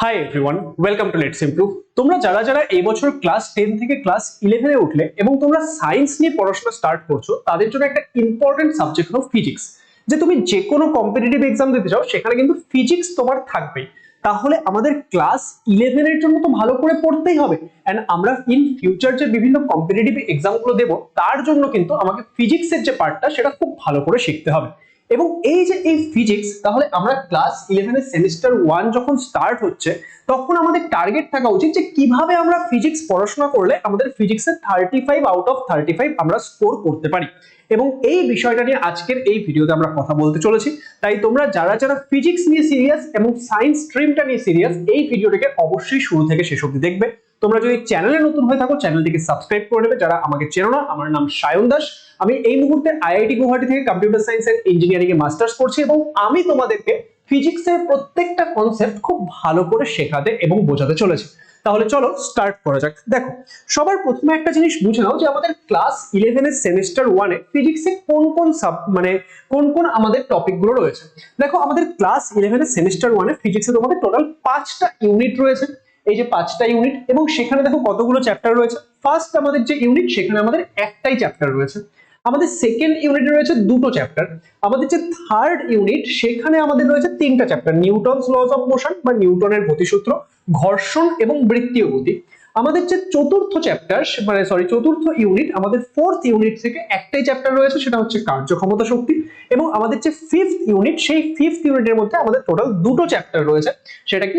Hi everyone, welcome to let's improve. তোমরা যারা এই বছর ক্লাস 10 থেকে ক্লাস 11 এ উঠলে এবং তোমরা সায়েন্স নিয়ে পড়াশোনা স্টার্ট করছো, তাদের জন্য একটা ইম্পর্টেন্ট সাবজেক্ট হলো ফিজিক্স। যে তুমি যে কোনো কম্পিটিটিভ এক্সাম দিতে চাও সেখানে কিন্তু ফিজিক্স তোমার থাকবেই। তাহলে আমাদের ক্লাস 11 এর জন্য তো ভালো করে পড়তেই হবে, এন্ড আমরা ইন ফিউচার যে বিভিন্ন কম্পিটিটিভ এক্সাম গুলো দেবো তার জন্য কিন্তু আমাকে ফিজিক্সের যে পার্টটা সেটা খুব ভালো করে শিখতে হবে। এবং এই যে এই ফিজিক্স, তাহলে আমরা ক্লাস 11 এর সেমিস্টার 1 যখন স্টার্ট হচ্ছে তখন আমাদের টার্গেট থাকা উচিত যে কিভাবে আমরা ফিজিক্স পড়াশোনা করলে আমাদের ফিজিক্সের 35 আউট অফ 35 আমরা স্কোর করতে পারি। এবং এই বিষয়টা নিয়ে আজকের এই ভিডিওতে আমরা কথা বলতে চলেছি। তাই তোমরা যারা ফিজিক্স নিয়ে সিরিয়াস এবং সায়েন্স স্ট্রিমটা নিয়ে সিরিয়াস, এই ভিডিওটাকে অবশ্যই শুরু থেকে শেষ অবধি দেখবে। তোমরা যদি চ্যানেলে নতুন হয়ে থাকো চ্যানেলটিকে সাবস্ক্রাইব করে নেবে। যারা আমাকে চেনো না, আমার নাম সায়ন দাস। আমি এই মুহূর্তে আইআইটি গুয়াহাটি থেকে কম্পিউটার সায়েন্স এন্ড ইঞ্জিনিয়ারিং এ মাস্টার্স করছি এবং আমি তোমাদেরকে ফিজিক্সের প্রত্যেকটা কনসেপ্ট খুব ভালো করে শেখাতে এবং বোঝাতে চলেছি। তাহলে চলো স্টার্ট করা যাক। দেখো, সবার প্রথমে একটা জিনিস বুঝে নাও যে আমাদের ক্লাস 11 এর সেমিস্টার 1 এ ফিজিক্সে কোন কোন আমাদের টপিক গুলো রয়েছে। দেখো, আমাদের ক্লাস 11 এর সেমিস্টার 1 এ ফিজিক্সে তোমাদের টোটাল 5টা ইউনিট রয়েছে। এই যে 5টা ইউনিট, এবং সেখানে দেখো কতগুলো চ্যাপ্টার রয়েছে। ফার্স্ট আমাদের যে ইউনিট সেখানে আমাদের একটাই চ্যাপ্টার রয়েছে। আমাদের সেকেন্ড ইউনিটে রয়েছে দুটো চ্যাপ্টার। আমাদের যে থার্ড ইউনিট সেখানে আমাদের রয়েছে তিনটা chapter, Newton's loss of motion বা নিউটনের গতিসূত্র, ঘর্ষণ এবং বৃত্তীয় গতি। আমাদের যে চতুর্থ ইউনিট, আমাদের ফোর্থ ইউনিট থেকে একটাই চ্যাপ্টার রয়েছে, সেটা হচ্ছে কার্যক্ষমতা শক্তি। এবং আমাদের যে ফিফথ ইউনিট, সেই ফিফথ ইউনিটের মধ্যে আমাদের টোটাল দুটো চ্যাপ্টার রয়েছে, সেটা কি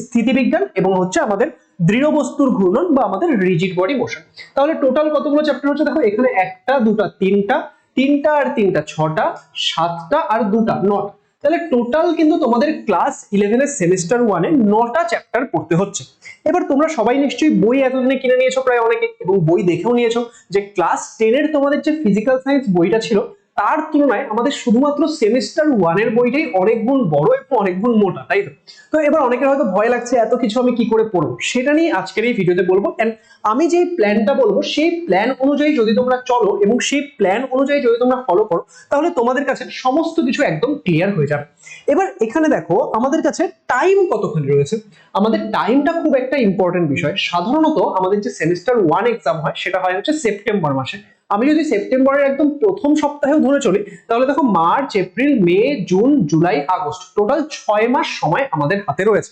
স্থিতিবিজ্ঞান এবং হচ্ছে আমাদের দৃঢ় বস্তুর ঘূর্ণন বা আমাদের রিজিড বডি মোশন। তাহলে টোটাল কতগুলো চ্যাপ্টার হচ্ছে? দেখো, এখানে একটা দুটা তিনটা, তিনটা আর তিনটা ছটা, সাতটা আর দুটা নটা। তাহলে টোটাল কিন্তু তোমাদের ক্লাস 11 এর সেমিস্টার 1 এ 9টা চ্যাপ্টার পড়তে হচ্ছে। এবার তোমরা সবাই নিশ্চয়ই বই এতদিনে কিনে নিয়েছো প্রায় অনেকে, এবং বই দেখেও নিয়েছো যে ক্লাস 10 এর তোমাদের যে ফিজিক্যাল সায়েন্স বইটা ছিল তার তুলনায় আমাদের শুধুমাত্র সেমিস্টার 1 এর বইটাই অনেক গুণ বড় এবং অনেক গুণ মোটা, তাই তো? তো এবার অনেকের হয়তো ভয় লাগছে এত কিছু আমি কি করে পড়বো, সেটা নিয়ে আজকের এই ভিডিওতে বলবো। এন্ড আমি যে প্ল্যানটা বলবো সেই প্ল্যান অনুযায়ী যদি তোমরা চলো এবং সেই প্ল্যান অনুযায়ী যদি তোমরা ফলো করো, তাহলে তোমাদের কাছে সমস্ত কিছু একদম ক্লিয়ার হয়ে যাবে। এবার এখানে দেখো আমাদের কাছে টাইম কতক্ষণ রয়েছে। আমাদের টাইমটা খুব একটা ইম্পর্টেন্ট বিষয়। সাধারণত আমাদের যে সেমিস্টার 1 এক্সাম হয় সেটা হয় হচ্ছে সেপ্টেম্বর মাসে। আমি যদি সেপ্টেম্বরের একদম প্রথম সপ্তাহেও ধরে চলি, তাহলে দেখো মার্চ, এপ্রিল, মে, জুন, জুলাই, আগস্ট, টোটাল 6 মাস সময় আমাদের হাতে রয়েছে।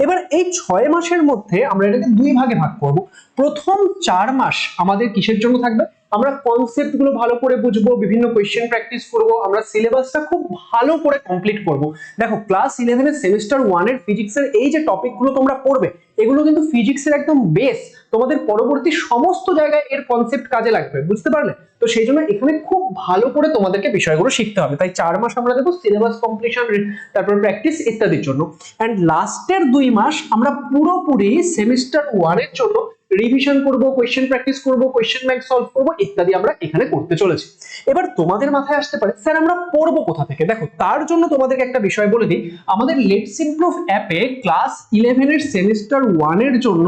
এবার এই 6 মাসের মধ্যে আমরা এটাকে দুই ভাগে ভাগ করব। প্রথম 4 মাস আমাদের কিসের জন্য থাকবে? আমরা কনসেপ্ট গুলো ভালো করে বুঝবো, বিভিন্ন কোয়েশ্চেন প্র্যাকটিস করব, আমরা সিলেবাসটা খুব ভালো করে কমপ্লিট করব। দেখো, ক্লাস 11 এর সেমিস্টার 1 এর ফিজিক্সের এই যে টপিক গুলো তোমরা পড়বে, এগুলো কিন্তু ফিজিক্সের একদম বেস। তোমাদের পরবর্তী সমস্ত জায়গায় এর কনসেপ্ট কাজে লাগবে, বুঝতে পারলে? তো সেই জন্য এখানে খুব ভালো করে তোমাদেরকে বিষয়গুলো শিখতে হবে। তাই 4 মাস আমরা দেবো সিলেবাস কমপ্লিশন, তারপর প্র্যাকটিস ইত্যাদির জন্য। এন্ড লাস্টের 2 মাস আমরা পুরোপুরি সেমিস্টার 1 এর জন্য রিভিশন করব, কোয়েশ্চেন প্র্যাকটিস করব, কোয়েশ্চেন ব্যাংক সলভ করব ইত্যাদি আমরা এখানে করতে চলেছি। এবার তোমাদের মাথায় আসতে পারে, স্যার আমরা পড়বো কোথা থেকে? দেখো, তার জন্য তোমাদেরকে একটা বিষয় বলে দিই। আমাদের লেটস ইমপ্রুভ অ্যাপে ক্লাস 11 এর সেমিস্টার 1 এর জন্য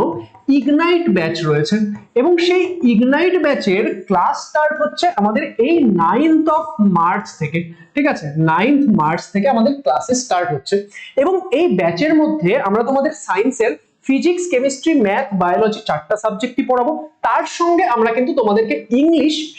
ইগনাইট ব্যাচ রয়েছে, এবং সেই ইগনাইট ব্যাচের ক্লাস স্টার্ট হচ্ছে আমাদের এই 9th অফ মার্চ থেকে। ঠিক আছে, 9th মার্চ থেকে আমাদের ক্লাসে স্টার্ট হচ্ছে। এবং এই ব্যাচের মধ্যে আমরা তোমাদের সায়েন্সের ফিজিক্স, কেমিস্ট্রি, ম্যাথ, বায়োলজি 4টা সাবজেক্টই পড়াবো। তার সঙ্গে আমরা কিন্তু তোমাদেরকে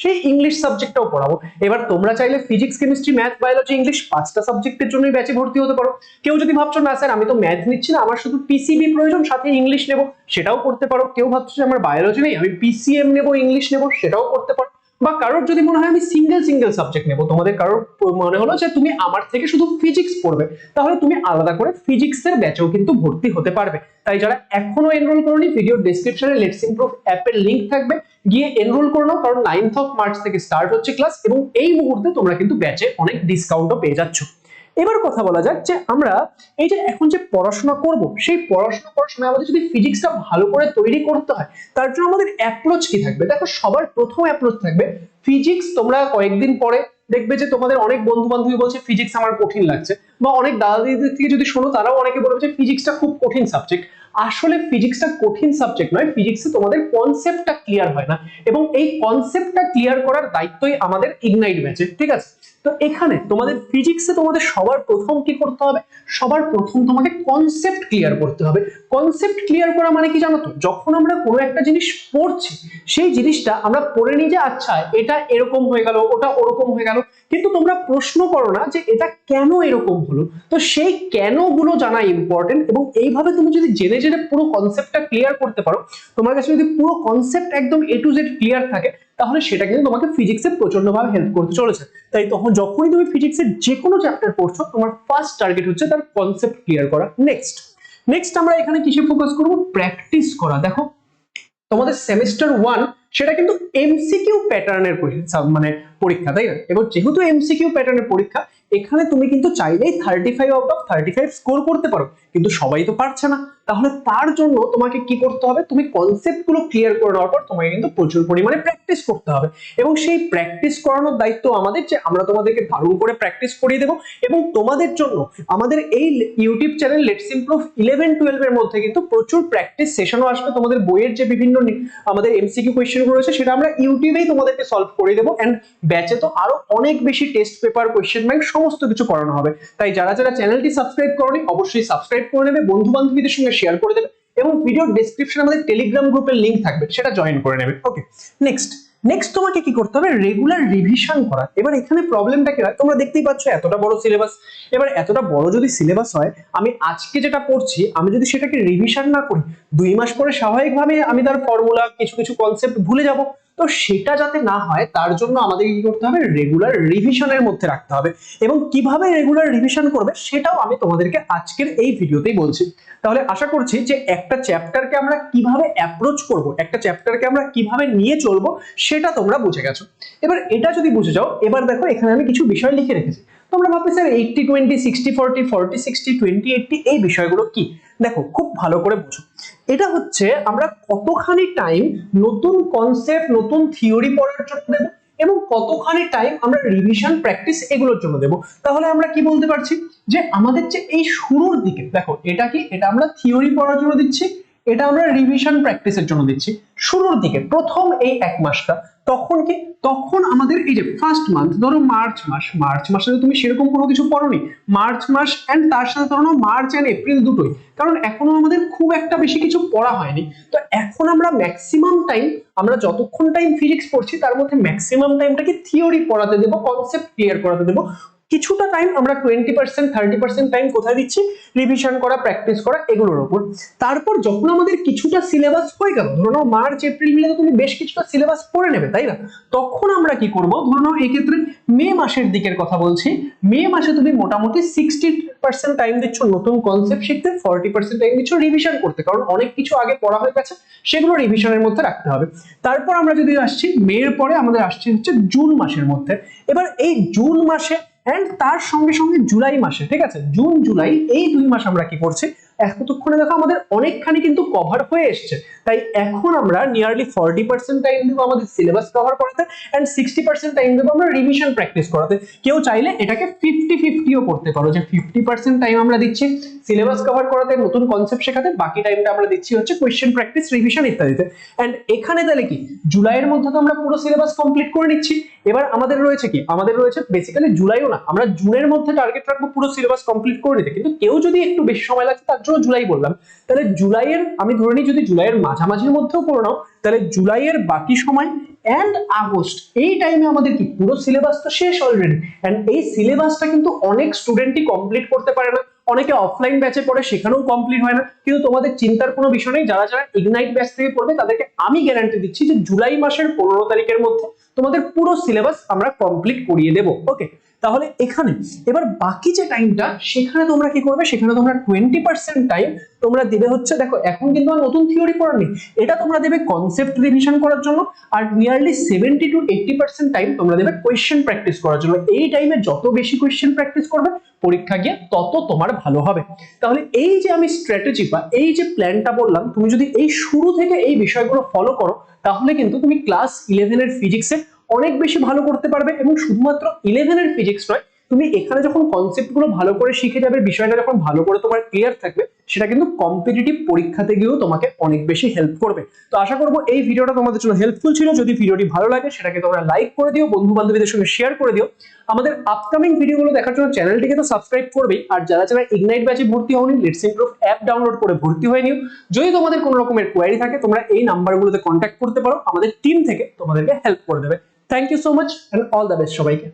সেই ইংলিশ সাবজেক্টটাও পড়াবো। এবার তোমরা চাইলে physics, chemistry, math, biology, English 5টা সাবজেক্টের জন্যই ব্যাচে ভর্তি হতে পারো। কেউ যদি ভাবছো না স্যার আমি তো ম্যাথ নিচ্ছি না, আমার শুধু পিসিবি প্রয়োজন, সাথে ইংলিশ নেব, সেটাও করতে পারো। কেউ ভাবছো যে আমার বায়োলজি নেই, আমি পিসিএম নেব, ইংলিশ নেব, সেটাও করতে পারো। বা কারোর যদি মনে হয় আমি সিঙ্গেল সাবজেক্ট নেব, তোমাদের কারোর মনে হলো যে তুমি আমার থেকে শুধু ফিজিক্স পড়বে, তাহলে তুমি আলাদা করে ফিজিক্সের ব্যাচেও কিন্তু ভর্তি হতে পারবে। তাই যারা এখনো এনরোল করোনি, ভিডিও ডেসক্রিপশনে লেটস ইমপ্রুভ অ্যাপের লিংক থাকবে, গিয়ে এনরোল করে নাও, কারণ 9th অফ মার্চ থেকে স্টার্ট হচ্ছে ক্লাস, এবং এই মুহূর্তে তোমরা কিন্তু ব্যাচে অনেক ডিসকাউন্টও পেয়ে যাচ্ছ। এবার কথা বলা যাক যে আমরা এই যে এখন যে পড়াশোনা করব, সেই পড়াশোনা করার সময় আমাদের যদি ফিজিক্সটা ভালো করে তৈরি করতে হয়, তার জন্য আমাদের অ্যাপ্রোচ কি থাকবে? দেখো, সবার প্রথম অ্যাপ্রোচ থাকবে ফিজিক্স। তোমরা কয়েকদিন পরে দেখবে যে তোমাদের অনেক বন্ধু বান্ধবী বলছে ফিজিক্স আমার কঠিন লাগছে, বা অনেক দাদা দিদিদের থেকে যদি শোনো তারাও অনেকে বলবে যে ফিজিক্সটা খুব কঠিন সাবজেক্ট। আসলে ফিজিক্সটা কঠিন সাবজেক্ট নয়, ফিজিক্সে তোমাদের কনসেপ্টটা ক্লিয়ার হয় না, এবং এই কনসেপ্টটা ক্লিয়ার করার দায়িত্বই আমাদের ইগনাইট ব্যাচের। ঠিক আছে, তো এখানে তোমাদের ফিজিক্সে তোমাদের সবার প্রথম কি করতে হবে, সবার প্রথম তোমাকে কনসেপ্ট ক্লিয়ার করতে হবে। কনসেপ্ট ক্লিয়ার করা মানে কি জানো তো, যখন আমরা কোনো একটা জিনিস পড়ছি সেই জিনিসটা আমরা পড়ে নিই যে আচ্ছা এটা এরকম হয়ে গেল, ওটা ওরকম হয়ে গেল, কিন্তু তোমরা প্রশ্ন করো না যে এটা কেন এরকম হলো। তো সেই কেন গুলো জানা ইম্পর্টেন্ট, এবং এইভাবে তুমি যদি জেনে জেনে পুরো কনসেপ্টটা ক্লিয়ার করতে পারো, তোমার কাছে যদি পুরো কনসেপ্ট একদম A to Z ক্লিয়ার থাকে, তাহলে সেটা কিন্তু তোমাকে ফিজিক্সে প্রচন্ডভাবে হেল্প করতে চলেছে। তাই তখন যখনই তুমি ফিজিক্সের যে কোনো চ্যাপ্টার পড়ছো, তোমার ফার্স্ট টার্গেট হচ্ছে তার কনসেপ্ট ক্লিয়ার করা। নেক্সট আমরা এখানে কিসে ফোকাস করব, প্র্যাকটিস করা। দেখো তোমাদের সেমিস্টার 1 সেটা কিন্তু এমসিকিউ প্যাটার্নের মানে পরীক্ষা, তাই না? এবার যেহেতু এমসিকিউ প্যাটার্নের পরীক্ষা, এখানে তুমি কিন্তু চাইলেই 35 আউট অফ 35 স্কোর করতে পারো, কিন্তু সবাই তো পারছে না। তাহলে তার জন্য তোমাকে কি করতে হবে, তুমি কনসেপ্ট গুলো ক্লিয়ার করে নেওয়ার পর তোমাকে কিন্তু প্রচুর পরিমাণে প্র্যাকটিস করতে হবে, এবং সেই প্র্যাকটিস করানোর দায়িত্ব আমাদের, যে আমরা তোমাদেরকে দারুণ করে প্র্যাকটিস করিয়ে দেবো। এবং তোমাদের জন্য আমাদের এই ইউটিউব চ্যানেল লেটস ইমপ্রুভ 11-12 এর মধ্যে কিন্তু প্রচুর প্র্যাকটিস সেশনও আসবে। তোমাদের বইয়ের যে বিভিন্ন আমাদের এমসিকিউ কোয়েশ্চেন গুলো রয়েছে সেটা আমরা ইউটিউবেই তোমাদেরকে সলভ করে দেবো, এন্ড ব্যাচে তো আরো অনেক বেশি টেস্ট পেপার, কোয়েশ্চেন ব্যাংক সমস্ত কিছু করানো হবে। তাই যারা যারা চ্যানেলটি সাবস্ক্রাইব করোনি অবশ্যই সাবস্ক্রাইব করে নেবে, বন্ধু বান্ধবীদের সঙ্গে শেয়ার করে দেবে, এবং ভিডিওর ডেসক্রিপশনে আমাদের টেলিগ্রাম গ্রুপের লিংক থাকবে, সেটা জয়েন করে নেবে। ওকে, নেক্সট তোমাকে কি করতে হবে, রেগুলার রিভিশন করা। এবার এখানে প্রবলেমটা কি হয়, তোমরা দেখতেই পাচ্ছ এতটা বড় সিলেবাস। এবার এতটা বড় যদি সিলেবাস হয়, আমি আজকে যেটা পড়ছি আমি যদি সেটাকে রিভিশন না করি, 2 মাস পরে স্বাভাবিকভাবে আমি তার ফর্মুলা কিছু কিছু কনসেপ্ট ভুলে যাব। তো সেটা যাতে না হয় তার জন্য আমাদের কি করতে হবে, রেগুলার রিভিশনের মধ্যে রাখতে হবে। এবং কিভাবে রেগুলার রিভিশন করবে সেটাও আমি তোমাদেরকে আজকের এই ভিডিওতেই বলছি। তাহলে আশা করছি যে একটা চ্যাপ্টারকে আমরা কিভাবে অ্যাপ্রোচ করব, একটা চ্যাপ্টারকে আমরা কিভাবে নিয়ে চলবো, সেটা তোমরা বুঝে গেছো। এবার এটা যদি বুঝে যাও, এবার দেখো এখানে আমি কিছু বিষয় লিখে রেখেছি। তোমরা ভাববে স্যার 80-20, 60-40, 40-60, 20-80 এই বিষয়গুলো কি? দেখো খুব ভালো করে বুঝো, এটা হচ্ছে আমরা কতখানি টাইম নতুন কনসেপ্ট, নতুন থিওরি পড়ার জন্য দেব, এবং কতখানি টাইম আমরা রিভিশন প্র্যাকটিস এগুলোর জন্য দেব। তাহলে আমরা কি বলতে পারছি, যে আমাদের যে এই শুরুর দিকে দেখো, এটা কি, এটা আমরা থিওরি পড়ার জন্য দিচ্ছি, এটা আমরা রিভিশন প্র্যাকটিসের জন্য দিচ্ছি। শুরুর দিকে প্রথম এই 1 মাসটা, তখন কি, তখন আমাদের এই যে ফার্স্ট মান্থ, ধরো মার্চ মাসে তুমি সেরকম কোনো কিছু পড়োনি, মার্চ মাস এন্ড তার সাথে ধরো মার্চ এন্ড এপ্রিল দুটোই, কারণ এখনো আমাদের খুব একটা বেশি কিছু পড়া হয়নি। তো এখন আমরা ম্যাক্সিমাম টাইম, আমরা যতক্ষণ টাইম ফিজিক্স পড়ছি তার মধ্যে ম্যাক্সিমাম টাইমটাকে থিওরি পড়াতে দেবো, কনসেপ্ট ক্লিয়ার করাতে দেবো। কিছুটা টাইম আমরা 20%, 30% টাইম কোথায় দিচ্ছি, রিভিশন করা, প্র্যাকটিস করা এগুলোর উপর। তারপর যখন আমাদের কিছুটা সিলেবাস হয়ে গেল, ধরো নাও মার্চ এপ্রিল মিলে তো তুমি বেশ কিছুটা সিলেবাস পড়ে নেবে, তাই না? তখন আমরা কি করব, ধরো নাও এই ক্ষেত্রে মে মাসের দিকের কথা বলছি, মে মাসে তুমি মোটামুটি 60% টাইম দিচ্ছ নতুন কনসেপ্ট শিখতে, 40% টাইম দিচ্ছ রিভিশন করতে, কারণ অনেক কিছু আগে পড়া হয়ে গেছে, সেগুলো রিভিশনের মধ্যে রাখতে হবে। তারপর আমরা যদি আসছি মের পরে, আমাদের আসছে হচ্ছে জুন মাসের মধ্যে। এবার এই জুন মাসে এন্ড তার সঙ্গে সঙ্গে জুলাই মাসে, ঠিক আছে, জুন জুলাই এই 2 মাস আমরা কি করছি, এতক্ষণে দেখো আমাদের অনেকখানি কিন্তু কভার হয়ে এসেছে। তাই এখন আমরা নিয়ারলি 40% টাইম দেবো আমাদের সিলেবাস কভার করাতে, এন্ড 60% টাইম দেবো আমরা রিভিশন প্র্যাকটিস করাতে। কেউ চাইলে এটাকে 50-50ও করতে পারো, যে 50% টাইম আমরা দিচ্ছি সিলেবাস কভার করাতে, নতুন কনসেপ্ট শেখাতে, বাকি টাইমটা আমরা দিচ্ছি হচ্ছে কোয়েশ্চেন প্র্যাকটিস, রিভিশন ইত্যাদিতে। এন্ড এখানে তাহলে কি, জুলাইয়ের মধ্যে তো আমরা পুরো সিলেবাস কমপ্লিট করে নিচ্ছি। এবার আমাদের রয়েছে কি, আমাদের রয়েছে বেসিক্যালি জুলাইও না, আমরা জুনের মধ্যে টার্গেট রাখবো পুরো সিলেবাস কমপ্লিট করে নিতে, কিন্তু কেউ যদি একটু বেশি সময় লাগছে তার জন্য জুলাই বললাম। তাহলে জুলাইয়ের, আমি ধরে নিই যদি জুলাইয়ের মাঝামাঝির মধ্যেও করে নাও, তাহলে জুলাইয়ের বাকি সময় এন্ড আগস্ট এই টাইমে আমাদের কি পুরো সিলেবাস তো শেষ অলরেডি। এন্ড এই সিলেবাসটা কিন্তু অনেক স্টুডেন্টই কমপ্লিট করতে পারে না, অনেকে অফলাইন ব্যাচে পড়ে সেখানেও কমপ্লিট হয় না। কিন্তু তোমাদের চিন্তার কোনো বিষয় নেই, যারা যারা ইগনাইট ব্যাচ থেকে পড়বে তাদেরকে আমি গ্যারান্টি দিচ্ছি যে জুলাই মাসের 15 তারিখের মধ্যে তোমাদের পুরো সিলেবাস আমরা কমপ্লিট করিয়ে দেব। ওকে, তাহলে এখানে এবার বাকি যে টাইমটা, সেখানে তোমরা কি করবে, সেখানে তোমরা 20% টাইম তোমরা দেবে হচ্ছে, দেখো এখন কিন্তু আর নতুন থিওরি পড়া নেই, এটা তোমরা দেবে কনসেপ্ট রিভিশন করার জন্য, আর নিয়ারলি 70-80% টাইম তোমরা দেবে কোয়েশ্চেন প্র্যাকটিস করার জন্য। এই টাইমে যত বেশি কোয়েশ্চেন প্র্যাকটিস করবে পরীক্ষা গিয়ে তত তোমার ভালো হবে। তাহলে এই যে আমি স্ট্র্যাটেজি বা এই যে প্ল্যানটা বললাম, তুমি যদি এই শুরু থেকে এই বিষয়গুলো ফলো করো, তাহলে কিন্তু তুমি ক্লাস 11 এর ফিজিক্সে অনেক বেশি ভালো করতে পারবে। এবং শুধুমাত্র 11 এর ফিজিক্স নয়, তুমি এখানে যখন কনসেপ্ট গুলো ভালো করে শিখে যাবে, বিষয়টা যখন ভালো করে তোমার ক্লিয়ার থাকবে, সেটা কিন্তু কম্পিটিটিভ পরীক্ষাতে গিয়েও তোমাকে অনেক বেশি হেল্প করবে। তো আশা করবো এই ভিডিওটা তোমাদের জন্য হেল্পফুল ছিল। যদি ভিডিওটি ভালো লাগে সেটাকে তোমরা লাইক করে দিও, বন্ধু বান্ধবীদের সঙ্গে শেয়ার করে দিও। আমাদের আপকামিং ভিডিওগুলো দেখার জন্য চ্যানেলটিকে তো সাবস্ক্রাইব করবেই, আর যারা যারা ইগনাইট ব্যাচে ভর্তি হওনি লেটস ইমপ্রুভ অ্যাপ ডাউনলোড করে ভর্তি হয়ে নিও। যদি তোমাদের কোনো রকমের কোয়ারি থাকে তোমরা এই নাম্বারগুলোতে কন্ট্যাক্ট করতে পারো, আমাদের টিম থেকে তোমাদেরকে হেল্প করে দেবে। Thank you so much and all the best সবাইকে।